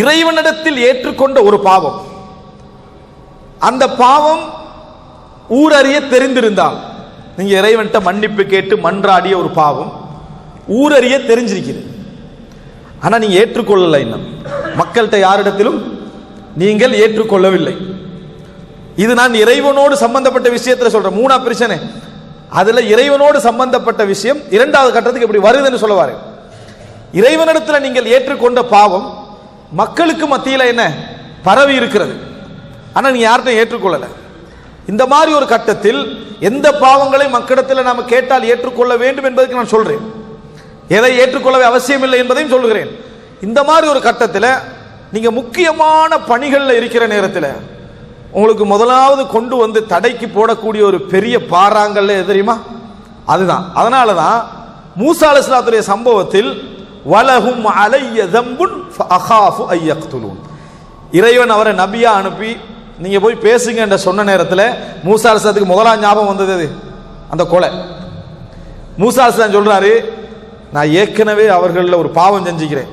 இறைவனிடத்தில் ஏற்றுக்கொண்ட ஒரு பாவம், அந்த பாவம் ஊரறிய தெரிந்திருந்தால், நீங்க இறைவன்கிட்ட மன்னிப்பு கேட்டு மன்றாடிய ஒரு பாவம் ஊரறிய தெரிஞ்சிருக்கிறது, ஆனா நீங்க ஏற்றுக்கொள்ளல, இன்னும் மக்கள்கிட்ட யாரிடத்திலும் நீங்கள் ஏற்றுக்கொள்ளவில்லை. இது நான் இறைவனோடு சம்பந்தப்பட்ட விஷயத்துல சொல்றேன். மூணா பிரச்சனை, அதுல இறைவனோடு சம்பந்தப்பட்ட விஷயம் இரண்டாவது கட்டத்துக்கு எப்படி வருதுன்னு சொல்லுவாரு. இறைவனிடத்துல நீங்கள் ஏற்றுக்கொண்ட பாவம் மக்களுக்கு மத்தியில என்ன பரவி இருக்கிறது, ஆனா நீங்க யார்கிட்டையும் ஏற்றுக்கொள்ளல. இந்த மாதிரி ஒரு கட்டத்தில் எந்த பாவங்களை மக்களிடத்தில் நாம கேட்டால் ஏற்றுக்கொள்ள வேண்டும் என்பதற்கு நான் சொல்றேன், எதை ஏற்றுக்கொள்ளவே அவசியம் இல்லை என்பதையும் சொல்லுகிறேன். இந்த மாதிரி ஒரு கட்டத்தில் நீங்க முக்கியமான பணிகளில் இருக்கிற நேரத்தில் உங்களுக்கு முதலாவது கொண்டு வந்து தடைக்கு போடக்கூடிய ஒரு பெரிய பாறாங்கல்ல எது தெரியுமா? அதுதான். அதனால தான் மூசா அலைஹிஸ்ஸலாத்துடைய சம்பவத்தில் வலஹும் அலைய தம்புன் ஃபஅகாஃபு அய்யக்துலூன், இறைவன் அவரை நபியா அனுப்பி நீங்க போய் பேசுங்க என்ற சொன்ன நேரத்தில் மூசா அலைஹிஸ்ஸலாத்துக்கு முதலாம் ஞாபகம் வந்தது அந்த கொலை. மூசா அலைஹிஸ்ஸலாம் சொல்றாரு, நான் ஏற்கனவே அவர்களில் ஒரு பாவம் செஞ்சுக்கிறேன்,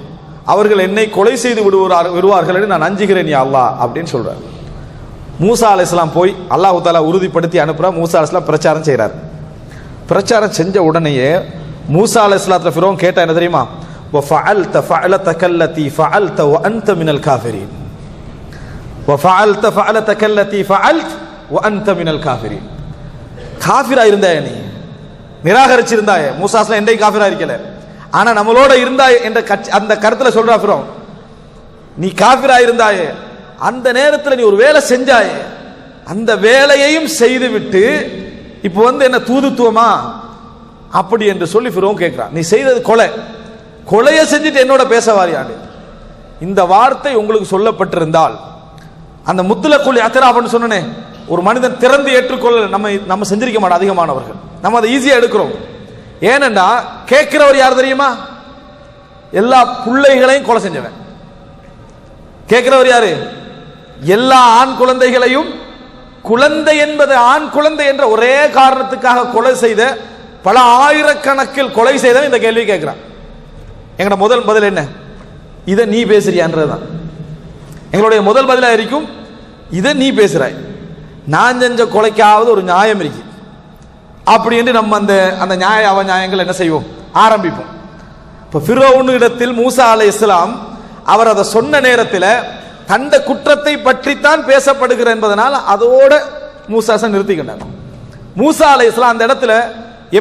அவர்கள் என்னை கொலை செய்து விடுவார்கள் என்று நான் அஞ்சுகிறேன் யா அல்லாஹ் அப்படின்னு சொல்றார். மூசா அலைஹிஸ்ஸலாம் போய் அல்லாஹ் தஆலா உறுதிப்படுத்தி அனுப்புறா. மூசா அலைஹிஸ்ஸலாம் பிரச்சாரம் செய்கிறார். பிரச்சாரம் செஞ்ச உடனேயே மூசா அலைஹிஸ்ஸலாத்துல ஃபிரௌன் கேட்டா என்ன தெரியுமா? وَفَعَلْتَ فَعْلَتَكَ الَّتِي فَعَلْتَ وَأَنْتَ مِنَ الْكَافِرِينَ وَفَعَلْتَ فَعْلَتَكَ الَّتِي فَعَلْتَ وَأَنْتَ مِنَ الْكَافِرِينَ, காஃபிரா இருந்தாயே, நீ நிராகரிச்சிருந்தாயே. மூசா அலைஹிஸ்ஸலாம் எண்டை காஃபிரா இருக்கல, ஆனா நம்மளோட இருந்தாய் என்ற அந்த கருத்துல சொல்றா ஃபிரௌன், நீ காஃபிரா இருந்தாயே, அந்த நேரத்தில் நீ ஒரு வேலை செஞ்சாயே, அந்த வேலையையும் செய்து விட்டு இப்போ என்ன தூதுத்துவமா அப்படி என்று சொல்லி ஃபிரௌன் கேட்கிறான். நீ செய்தது கொலையை செஞ்சுட்டு என்னோட பேச வாரியாண்டு. இந்த வார்த்தை உங்களுக்கு சொல்லப்பட்டிருந்தால், அந்த முத்துலக்குல் அத்தராஃப்னு சொன்னனே, ஒரு மனிதன் திறந்து ஏற்றுக்கொள்ள நம்ம செஞ்சிருக்க மாட்டோம் அதிகமானவர்கள். நம்ம அதை ஈஸியா எடுக்கிறோம். ஏனென்றா கேட்கிறவர் யார் தெரியுமா? எல்லா பிள்ளைகளையும் கொலை செஞ்சவன். கேட்கிறவர் யாரு? எல்லா ஆண் குழந்தைகளையும், குழந்தை என்பது ஆண் குழந்தை என்ற ஒரே காரணத்துக்காக கொலை செய்த, பல ஆயிரக்கணக்கில் கொலை செய்தவன் இந்த கேள்வி கேட்கிறான். எங்களோட முதல் பதில் என்ன? இதை நீ பேசுறியான்றதுதான் எங்களுடைய முதல் பதிலா இருக்கும். இதை நீ பேசுறாய், நான் செஞ்ச கொலைக்காவது ஒரு நியாயம் இருக்கு அப்படி என்று நம்ம அந்த நியாய அவநியாயங்கள் என்ன செய்வோம், ஆரம்பிப்போம். இப்ப ஃபிரௌன் இடத்தில் மூசா அலைஹிஸ்ஸலாம் அவர் அதை சொன்ன நேரத்தில் தந்த குற்றத்தை பற்றித்தான் பேசப்படுகிற என்பதனால் அதோட மூசா நிறுத்திக்கின்றார். மூசா அலைஹிஸ்ஸலாம் அந்த இடத்துல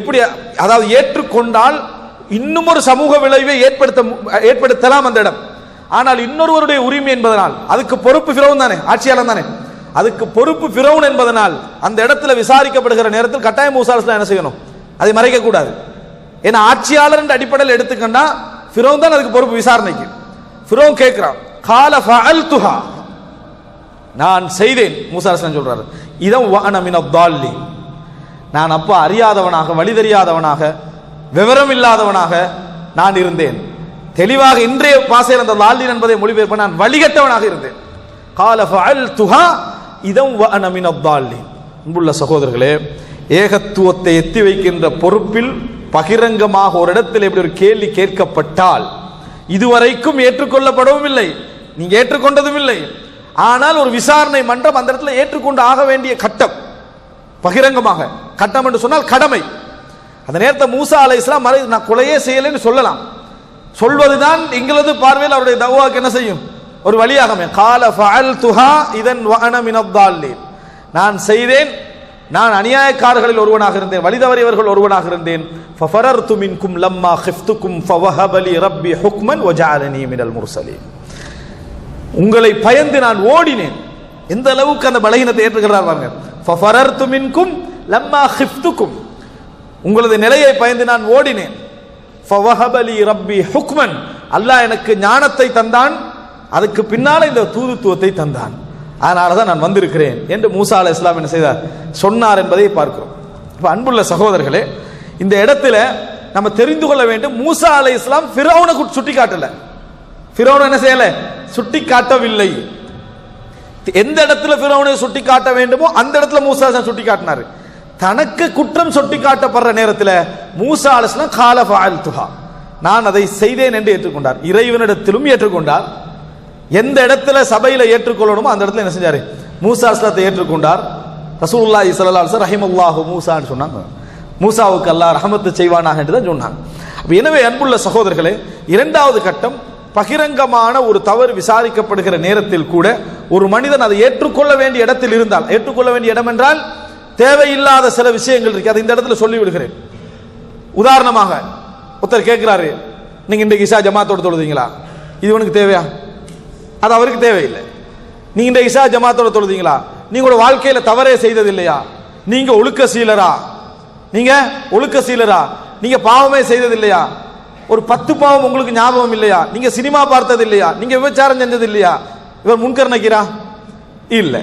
எப்படி, அதாவது ஏற்றுக்கொண்டால் இன்னும் ஒரு சமூக விளைவை ஏற்படுத்தலாம் அந்த இடம். ஆனால் இன்னொருவருடைய உரிமை என்பதனால் அதுக்கு பொறுப்பு ஃபிரௌன் தானே, ஆட்சியாளர் தானே, அதுக்கு பொறுப்பு ஃபிரௌன் என்பதனால் அந்த இடத்துல விசாரிக்கப்படுகிற நேரத்தில் கட்டாயம் மூசா அலைஹிஸ்ஸலாம் என்ன செய்யணும், அதை மறைக்க கூடாது. ஏன்னா ஆட்சியாளர் என்ற அடிப்படையில் எடுத்துக்கண்டா ஃபிரௌன் தான் அதுக்கு பொறுப்பு விசாரணைக்கு. ஃபிரௌன் கேட்கிறான், கால ஃபஅல்துஹா, நான் செய்தேன். மூசா அலைஹிஸ்ஸலாம் சொல்றாரு, இதம் வஅன மினத் தால்லீன், நான் அப்ப அறியாதவனாக, வழி தெரியாதவனாக, விவரம் இல்லாதவனாக நான் இருந்தேன். தெளிவாக இன்றைய பாசையில் அந்த தால்லீன் என்பதை மொழிபெயர்ப்ப நான் வழிகட்டவனாக இருந்தேன். கால ஃபஅல்துஹா இதம் வஅன மினத் தால்லீன். அன்புள்ள சகோதரர்களே, ஏகத்துவத்தை எத்தி வைக்கின்ற பொறுப்பில் பகிரங்கமாக ஒரு இடத்தில் இப்படி ஒரு கேள்வி கேட்கப்பட்டால் இதுவரைக்கும் ஏற்றுக்கொள்ளப்படவும் இல்லை, நீங்க ஏற்றுக்கொண்டதும் இல்லை. ஆனால் ஒரு விசாரணை மன்றம் அந்த இடத்துல ஏற்றுக்கொண்டு ஆக வேண்டிய கட்டம், பகிரங்கமாக கட்டம் என்று சொன்னால் கடமை. அந்த நேரத்தை மூசா அலைஹிஸ்ஸலாம் நான் கொலையே செய்யலைன்னு சொல்லலாம், சொல்வதுதான் எங்களது பார்வையில் அவருடைய தவாக்கு என்ன செய்யும், ஒரு வழியாகமே. கால ஃபஅல்துஹா இதன் வஅன மினத் தால்லீன், நான் செய்தேன், நான் அநியாயக்காரர்களில் ஒருவனாக இருந்தேன், வழிதவறியவர்கள் ஒருவனாக இருந்தேன். ஃபஃபரர்து மின்கும் லம்மா கிஃப்துக்கும் ஃபவஹப லி ரப்பி ஹுக்மன் வஜஅலனி மினல் முர்சலீன், உங்களை பயந்து நான் ஓடினேன். எந்த அளவுக்கு அந்த பலகீனத்தை ஏற்றுகிறார் பாருங்க. ஃபஃபரர்து மின்கும் லம்மா கிஃப்துக்கும், உங்களது நிலையை பயந்து நான் ஓடினேன். ஃபவஹப லி ரப்பி ஹுக்மன், அல்லாஹ் எனக்கு ஞானத்தை தந்தான், அதுக்கு பின்னால இந்த தூதுத்துவத்தை தந்தான், அதனால தான் நான் வந்திருக்கிறேன் என்று மூசா அலைஹிஸ்ஸலாம் என்ன செய்தார், சொன்னார் என்பதை பார்க்கிறோம். இப்ப அன்புள்ள சகோதரர்களே, இந்த இடத்துல நம்ம தெரிந்து கொள்ள வேண்டும், மூசா அலைஹிஸ்ஸலாம் ஃபிரௌனை சுட்டி காட்டல, ஃபிரௌனை என்ன செய்யல, சுட்டி காட்டவில்லை. எந்த இடத்துல ஃபிரௌனை சுட்டி காட்ட வேண்டுமோ அந்த இடத்துல மூசா சுட்டி காட்டினார். தனக்கு குற்றம் சுட்டி காட்டப்படுற நேரத்தில் மூசா அலைஹிஸ்ஸலாம் கால ஃபஅல்துஹா, நான் அதை செய்தேன் என்று ஏற்றுக்கொண்டார். இறைவனிடத்திலும் ஏற்றுக்கொண்டார், எந்த இடத்துல சபையில ஏற்றுக்கொள்ளணுமோ அந்த இடத்துல என்ன செஞ்சாரு? மூசா அலைஹிஸ்ஸலாத்தை ஏற்றுக்கொண்டார். ரசூலுல்லாஹி ஸல்லல்லாஹு அலைஹி வஸல்லம் ரஹிமல்லாஹு மூசான்னு சொன்னாங்க. மூசாவுக்கு அல்லாஹ் ரஹமத்து செய்வானாக என்று தான் சொன்னாங்க. எனவே அன்புள்ள சகோதரர்களே, இரண்டாவது கட்டம், பகிரங்கமான ஒரு தவறு விசாரிக்கப்படுகிற நேரத்தில் கூட ஒரு மனிதன் அதை ஏற்றுக்கொள்ள வேண்டிய இடத்தில் இருந்தால், ஏற்றுக்கொள்ள வேண்டிய இடம் என்றால் தேவையில்லாத சில விஷயங்கள் இருக்கு, அதை இந்த இடத்துல சொல்லி விடுகிறேன். உதாரணமாக ஒருத்தர் கேட்கிறாரு, நீங்க இன்றைக்கு இஷா ஜமாத்தோடு தொழுதீங்களா? இது உனக்கு தேவையா? அது அவருக்கு தேவையில்லை. நீங்க இந்த இஷா ஜமாத்தோட தொழுதீங்களா? நீங்களோட வாழ்க்கையில தவறே செய்தது இல்லையா? நீங்க ஒழுக்க சீலரா? நீங்க பாவமே செய்தது இல்லையா? ஒரு 10 பாவம் உங்களுக்கு ஞாபகம் இல்லையா? நீங்க சினிமா பார்த்தது இல்லையா? நீங்க விபச்சாரம் செஞ்சது இல்லையா? இவர் முன்கர் நக்கீரா? இல்ல.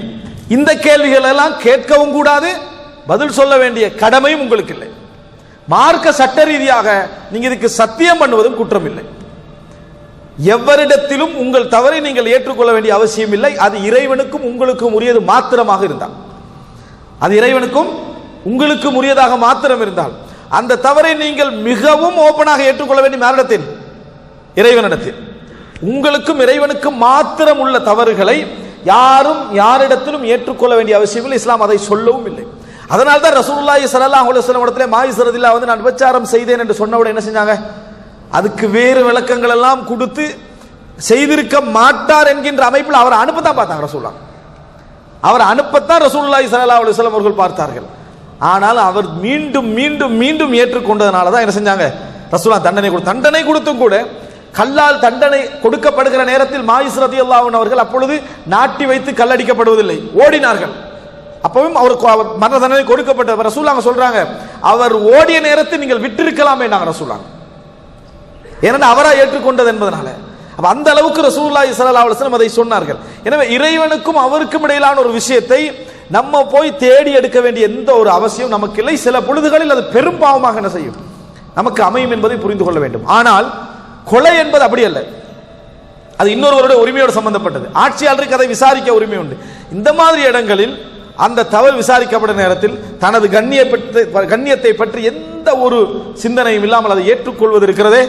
இந்த கேள்விகள் எல்லாம் கேட்கவும் கூடாது, பதில் சொல்ல வேண்டிய கடமையும் உங்களுக்கு இல்லை. மார்க்க சட்ட ரீதியாக நீங்க இதுக்கு சத்தியம் பண்ணுவதும் குற்றம் இல்லை. எவரிடத்திலும் உங்கள் தவறை நீங்கள் ஏற்றுக்கொள்ள வேண்டிய அவசியம் இல்லை. அது இறைவனுக்கும் உங்களுக்கும் உரியது மாத்திரமாக இருந்தால், அது இறைவனுக்கும் உங்களுக்கும் உரியதாக மாத்திரம் இருந்தால், அந்த தவறை நீங்கள் மிகவும் ஓபனாக ஏற்றுக்கொள்ள வேண்டிய யாரிடத்தில்? இறைவனிடத்தில். உங்களுக்கும் இறைவனுக்கும் மாத்திரம் உள்ள தவறுகளை யாரும் யாரிடத்திலும் ஏற்றுக்கொள்ள வேண்டிய அவசியம் இல்லை. இஸ்லாம் அதை சொல்லவும் இல்லை. அதனால தான் ரசூலுல்லாஹி ஸல்லல்லாஹு அலைஹி வஸல்லம் இடத்துல மாயிஸ் ரலியல்லாஹு அன்ஹு நான் விபச்சாரம் செய்தேன் என்று சொன்னவுடன் என்ன செஞ்சாங்க? அதுக்கு வேறு விளக்கங்கள் எல்லாம் கொடுத்து செய்திருக்க மாட்டார் என்கின்ற அமைப்பில் அவரை அனுப்பத்தான் பார்த்தாங்க ரசூலுல்லாஹ். அவர் அனுப்பத்தான் ரசூலுல்லாஹி ஸல்லல்லாஹு அலைஹி வஸல்லம் அவர்கள் பார்த்தார்கள். ஆனால் அவர் மீண்டும் மீண்டும் மீண்டும் ஏற்றுக்கொண்டதனால தான் என்ன செஞ்சாங்க? ரசூலுல்லாஹ் தண்டனை கொடுத்தும் கூட கல்லால் தண்டனை கொடுக்கப்படுகிற நேரத்தில் மாயிஸ் ரலியல்லாஹு அன்ஹு அவர்கள் அப்பொழுது நாட்டி வைத்து கல்லடிக்கப்படுவதில்லை, ஓடினார்கள். அப்பவும் அவருக்கு மரண தண்டனை கொடுக்கப்பட்ட ரசூலுல்லாஹ் சொல்றாங்க, அவர் ஓடிய நேரத்தில் நீங்கள் விட்டிருக்கலாமே நாங்க ரசூலுல்லாஹ், ஏன்னா அவரா ஏற்றுக்கொண்டது என்பதனால. அந்த அளவுக்கு ரசூலுல்லாஹி ஸல்லல்லாஹு அலைஹி வஸல்லம் அதை சொன்னார்கள். எனவே இறைவனுக்கும் அவருக்கும் இடையிலான ஒரு விஷயத்தை நம்ம போய் தேடி எடுக்க வேண்டிய எந்த ஒரு அவசியம் நமக்கு இல்லை. சில பொழுதுகளில் அது பெரும் பாவமாக என்ன செய்யும்? நமக்கு அமையும் என்பதை புரிந்து கொள்ள வேண்டும். ஆனால் கொலை என்பது அப்படி அல்ல, அது இன்னொருவருடைய உரிமையோடு சம்பந்தப்பட்டது. ஆட்சியாளருக்கு அதை விசாரிக்க உரிமை உண்டு. இந்த மாதிரி இடங்களில் அந்த தவறு விசாரிக்கப்பட்ட நேரத்தில் தனது கண்ணியத்தை பற்றி எந்த ஒரு சிந்தனையும் இல்லாமல் அதை ஏற்றுக்கொள்வது இருக்கிறதே,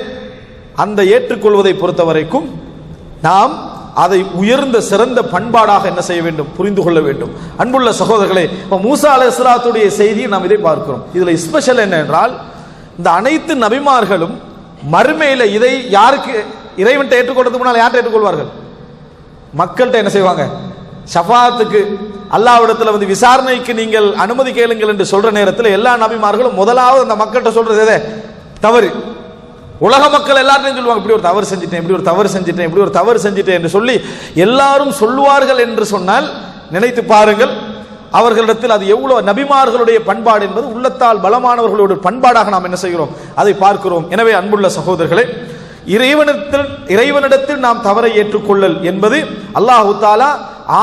அந்த ஏற்றுக்கொள்வதை பொறுத்த வரைக்கும் நாம் அதை உயர்ந்த சிறந்த பண்பாடாக என்ன செய்ய வேண்டும்? புரிந்து கொள்ள வேண்டும். அன்புள்ள சகோதரர்களே, மூசா அலைஹிஸ்ஸலாத்துடைய செய்தியை நாம் இதை பார்க்கிறோம். இதுல ஸ்பெஷல் என்ன என்றால், இந்த அனைத்து நபிமார்களும் மறுமையில இதை யாருக்கு இறைவன்ட்ட ஏற்றுக்கொள்றதுக்கு முன்னால் யார்கிட்ட ஏற்றுக்கொள்வார்கள்? மக்கள்கிட்ட என்ன செய்வாங்க? ஷஃபாத்துக்கு அல்லாஹ்விடத்தில் வந்து விசாரணைக்கு நீங்கள் அனுமதி கேளுங்கள் என்று சொல்ற நேரத்தில் எல்லா நபிமார்களும் முதலாவது அந்த மக்கள்கிட்ட சொல்றது எதை? தவறு. உலக மக்கள் எல்லாத்தையும் சொல்லுவாங்க, இப்படி ஒரு தவறு செஞ்சிட்டேன், இப்படி ஒரு தவறு செஞ்சிட்டேன், இப்படி ஒரு தவறு செஞ்சிட்டேன் என்று சொல்லி எல்லாரும் சொல்லுவார்கள் என்று சொன்னால் நினைத்து பாருங்கள், அவர்களிடத்தில் அது எவ்வளவு நபிமார்களுடைய பண்பாடு என்பது உள்ளத்தால் பலமானவர்களுடைய பண்பாடாக நாம் என்ன செய்கிறோம்? அதை பார்க்கிறோம். எனவே அன்புள்ள சகோதரர்களே, இறைவனிடத்தில் நாம் தவறை ஏற்றுக்கொள்ளல் என்பது அல்லாஹு தஆலா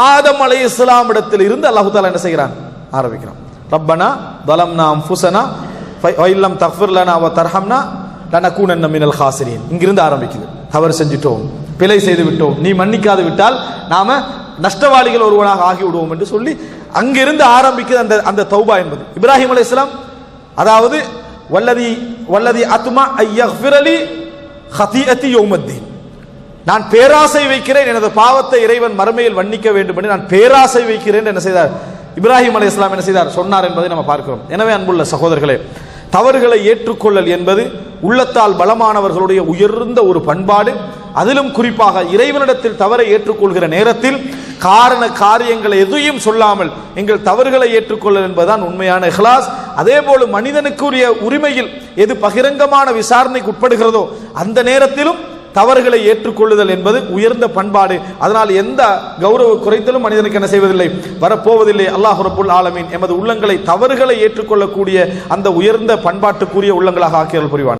ஆதம் அலைஹிஸ்ஸலாம் இடத்தில் இருந்து அல்லாஹு தஆலா என்ன செய்கிறான்? ஆரம்பிக்கிறான். ரப்பனா ظلمنا انفسنا وان لم تغفر لنا وترحمنا லனகூனன்ன மினல் காசிரீன். இங்கிருந்து ஆரம்பிக்குது. தவறு செஞ்சிட்டோம், பிழை செய்து விட்டோம், நீ மன்னிக்காது விட்டால் நாம நஷ்டவாளிகள் ஒருவனாக ஆகி விடுவோம் என்று சொல்லி அங்கிருந்து ஆரம்பிக்குது அந்த தௌபா என்பது. இப்ராஹிம் அலைஹிஸ்ஸலாம், அதாவது வல்லதி அத்மா ஐயக்ஃபிரலி ஹதீஅத்தி யௌமத்தீன், நான் பேராசை வைக்கிறேன் எனது பாவத்தை இறைவன் மறுமையில் மன்னிக்க வேண்டும் என்று நான் பேராசை வைக்கிறேன் என்ன செய்தார்? இப்ராஹிம் அலைஹிஸ்ஸலாம் என்ன செய்தார்? சொன்னார் என்பதை நம்ம பார்க்கிறோம். எனவே அன்புள்ள சகோதரர்களே, தவறுகளை ஏற்றுக்கொள்ளல் என்பது உள்ளத்தால் பலமானவர்களுடைய உயர்ந்த ஒரு பண்பாடு. அதிலும் குறிப்பாக இறைவனிடத்தில் தவறை ஏற்றுக்கொள்கிற நேரத்தில் காரண காரியங்களை எதையும் சொல்லாமல் எங்கள் தவறுகளை ஏற்றுக்கொள்ளல் என்பதுதான் உண்மையான இஹ்லாஸ். அதே போல மனிதனுக்குரிய உரிமையில் எது பகிரங்கமான விசாரணைக்கு உட்படுகிறதோ அந்த நேரத்திலும் தவறுகளை ஏற்றுக்கொள்ளுதல் என்பது உயர்ந்த பண்பாடு. அதனால் எந்த கௌரவ குறைத்தலும் மனிதனுக்கு என்ன செய்வதில்லை, வரப்போவதில்லை. அல்லாஹ் ரப்புல் ஆலமீன் எமது உள்ளங்களை தவறுகளை ஏற்றுக்கொள்ளக்கூடிய அந்த உயர்ந்த பண்பாட்டுக்குரிய உள்ளங்களாக ஆக்கியல் புரிவான்.